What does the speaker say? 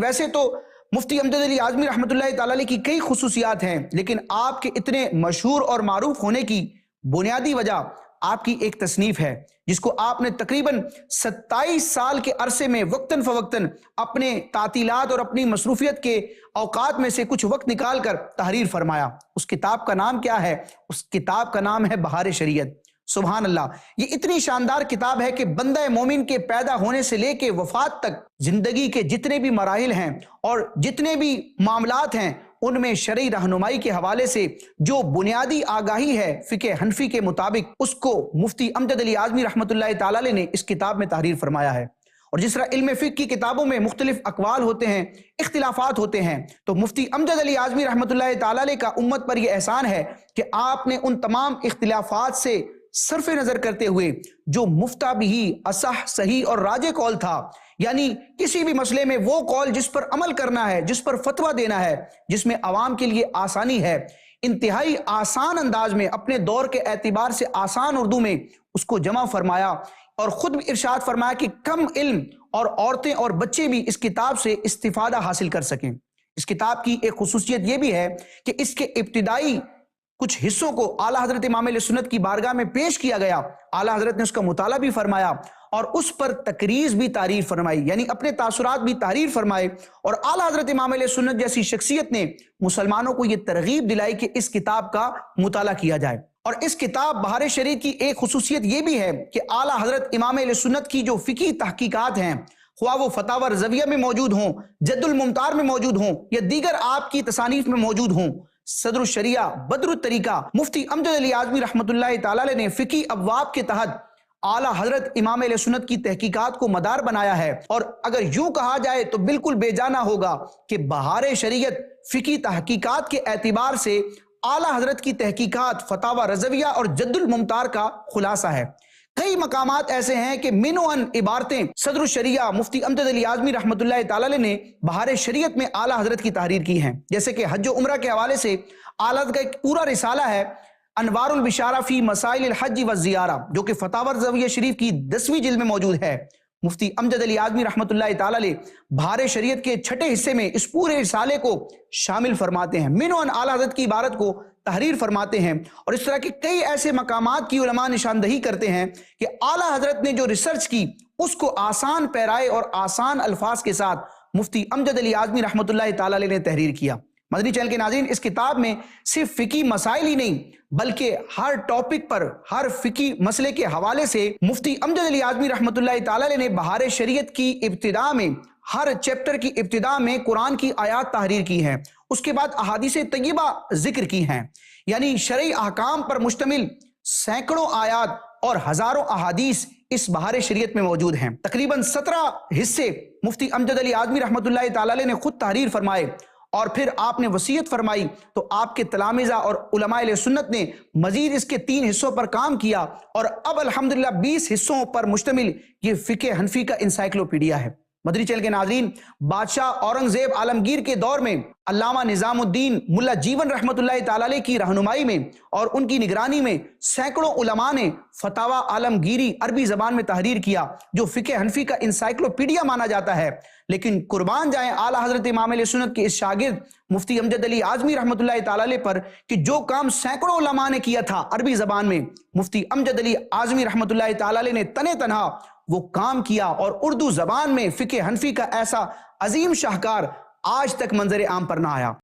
ویسے تو مفتی امجد علی اعظمی رحمۃ اللہ تعالی علیہ کی کئی خصوصیات ہیں، لیکن آپ کے اتنے مشہور اور معروف ہونے کی بنیادی وجہ آپ کی ایک تصنیف ہے، جس کو آپ نے تقریباً 27 سال کے عرصے میں وقتاً فوقتاً اپنے تعطیلات اور اپنی مصروفیت کے اوقات میں سے کچھ وقت نکال کر تحریر فرمایا۔ اس کتاب کا نام کیا ہے؟ اس کتاب کا نام ہے بہار شریعت۔ سبحان اللہ، یہ اتنی شاندار کتاب ہے کہ بندہ مومن کے پیدا ہونے سے لے کے وفات تک زندگی کے جتنے بھی مراحل ہیں اور جتنے بھی معاملات ہیں ان میں شرعی رہنمائی کے حوالے سے جو بنیادی آگاہی ہے فقہ حنفی کے مطابق، اس کو مفتی امجد علی اعظمی رحمۃ اللہ تعالی علیہ نے اس کتاب میں تحریر فرمایا ہے۔ اور جس طرح علم فقہ کی کتابوں میں مختلف اقوال ہوتے ہیں، اختلافات ہوتے ہیں، تو مفتی امجد علی اعظمی رحمۃ اللہ تعالی علیہ کا امت پر یہ احسان ہے کہ آپ نے ان تمام اختلافات سے صرف نظر کرتے ہوئے جو مفتہ بھی اصح صحیح اور راجح قول تھا، یعنی کسی بھی مسئلے میں وہ قول جس پر عمل کرنا ہے، جس پر فتویٰ دینا ہے، جس میں عوام کے لیے آسانی ہے، انتہائی آسان انداز میں اپنے دور کے اعتبار سے آسان اردو میں اس کو جمع فرمایا، اور خود بھی ارشاد فرمایا کہ کم علم اور عورتیں اور بچے بھی اس کتاب سے استفادہ حاصل کر سکیں۔ اس کتاب کی ایک خصوصیت یہ بھی ہے کہ اس کے ابتدائی کچھ حصوں کو اعلیٰ حضرت امام اہل سنت کی بارگاہ میں پیش کیا گیا، اعلیٰ حضرت نے اس کا مطالعہ بھی فرمایا اور اس پر تقریض بھی تحریر فرمائی، یعنی اپنے تاثرات بھی تحریر فرمائے، اور اعلیٰ حضرت امام اہل سنت جیسی شخصیت نے مسلمانوں کو یہ ترغیب دلائی کہ اس کتاب کا مطالعہ کیا جائے۔ اور اس کتاب بہار شریعت کی ایک خصوصیت یہ بھی ہے کہ اعلیٰ حضرت امام اہل سنت کی جو فقہی تحقیقات ہیں، خواہ وہ فتاوی رضویہ میں موجود ہوں، جد الممتار میں موجود ہوں یا دیگر آپ کی تصانیف میں موجود ہوں، صدر الشریعہ بدر الطریقہ مفتی امجد علی اعظمی رحمۃ اللہ تعالی علیہ نے فقہی ابواب کے تحت اعلیٰ حضرت امام اہل سنت کی تحقیقات کو مدار بنایا ہے۔ اور اگر یوں کہا جائے تو بالکل بے جانا ہوگا کہ بہار شریعت فقہی تحقیقات کے اعتبار سے اعلیٰ حضرت کی تحقیقات فتاوی رضویہ اور جد الممتار کا خلاصہ ہے۔ کئی مقامات ایسے ہیں کہ من و ان عبارتیں صدر الشریعہ مفتی امجد علی اعظمی رحمۃ اللہ تعالی علیہ نے بہار شریعت میں اعلیٰ حضرت کی تحریر کی ہیں، جیسے کہ حج و عمرہ کے حوالے سے اعلیٰ حضرت کا ایک پورا رسالہ ہے انوار البشارہ فی مسائل الحج والزیارہ، جو کہ فتاوی رضویہ شریف کی 10ویں جلد میں موجود ہے۔ مفتی امجد علی اعظمی رحمۃ اللہ تعالی علیہ بہار شریعت کے چھٹے حصے میں اس پورے رسالے کو شامل فرماتے ہیں، من و ان اعلیٰ حضرت کی عبارت کو تحریر فرماتے ہیں، اور اس طرح کے کئی ایسے مقامات کی علماء نشاندہی کرتے ہیں کہ اعلیٰ حضرت نے جو ریسرچ کی اس کو آسان پیرائے اور آسان الفاظ کے ساتھ مفتی امجد علی اعظمی رحمۃ اللہ تعالی علیہ نے تحریر کیا۔ مدنی چینل کے ناظرین، اس کتاب میں صرف فقہی مسائل ہی نہیں بلکہ ہر ٹاپک پر، ہر فقہی مسئلے کے حوالے سے مفتی امجد علی اعظمی رحمۃ اللہ تعالی علیہ نے بہار شریعت کی ابتدا میں، ہر چیپٹر کی ابتدا میں قرآن کی آیات تحریر کی ہیں، اس کے بعد احادیث طیبہ ذکر کی ہیں، یعنی شرعی احکام پر مشتمل سینکڑوں آیات اور ہزاروں احادیث اس بہار شریعت میں موجود ہیں۔ تقریباً 17 حصے مفتی امجد علی اعظمی رحمۃ اللہ تعالی علیہ نے خود تحریر فرمائے، اور پھر آپ نے وصیت فرمائی تو آپ کے تلامذہ اور علماء اہل سنت نے مزید اس کے 3 حصوں پر کام کیا، اور اب الحمدللہ 20 حصوں پر مشتمل یہ فقہ حنفی کا انسائکلوپیڈیا ہے۔ مدنی چینل کے ناظرین، بادشاہ اورنگزیب عالمگیر کے دور میں علامہ نظام الدین ملا جیون رحمۃ اللہ تعالی علیہ کی رہنمائی میں اور ان کی نگرانی میں سینکڑوں علماء نے فتاوی عالمگیری عربی زبان میں تحریر کیا، جو فقہ حنفی کا انسائکلوپیڈیا مانا جاتا ہے۔ لیکن قربان جائیں اعلیٰ حضرت امام علیہ سنت کے اس شاگرد مفتی امجد علی اعظمی رحمۃ اللہ تعالی علیہ پر کہ جو کام سینکڑوں علماء نے کیا تھا عربی زبان میں، مفتی امجد علی اعظمی رحمۃ اللہ تعالی علیہ نے تنے تنہا وہ کام کیا، اور اردو زبان میں فقہ حنفی کا ایسا عظیم شاہکار آج تک منظر عام پر نہ آیا۔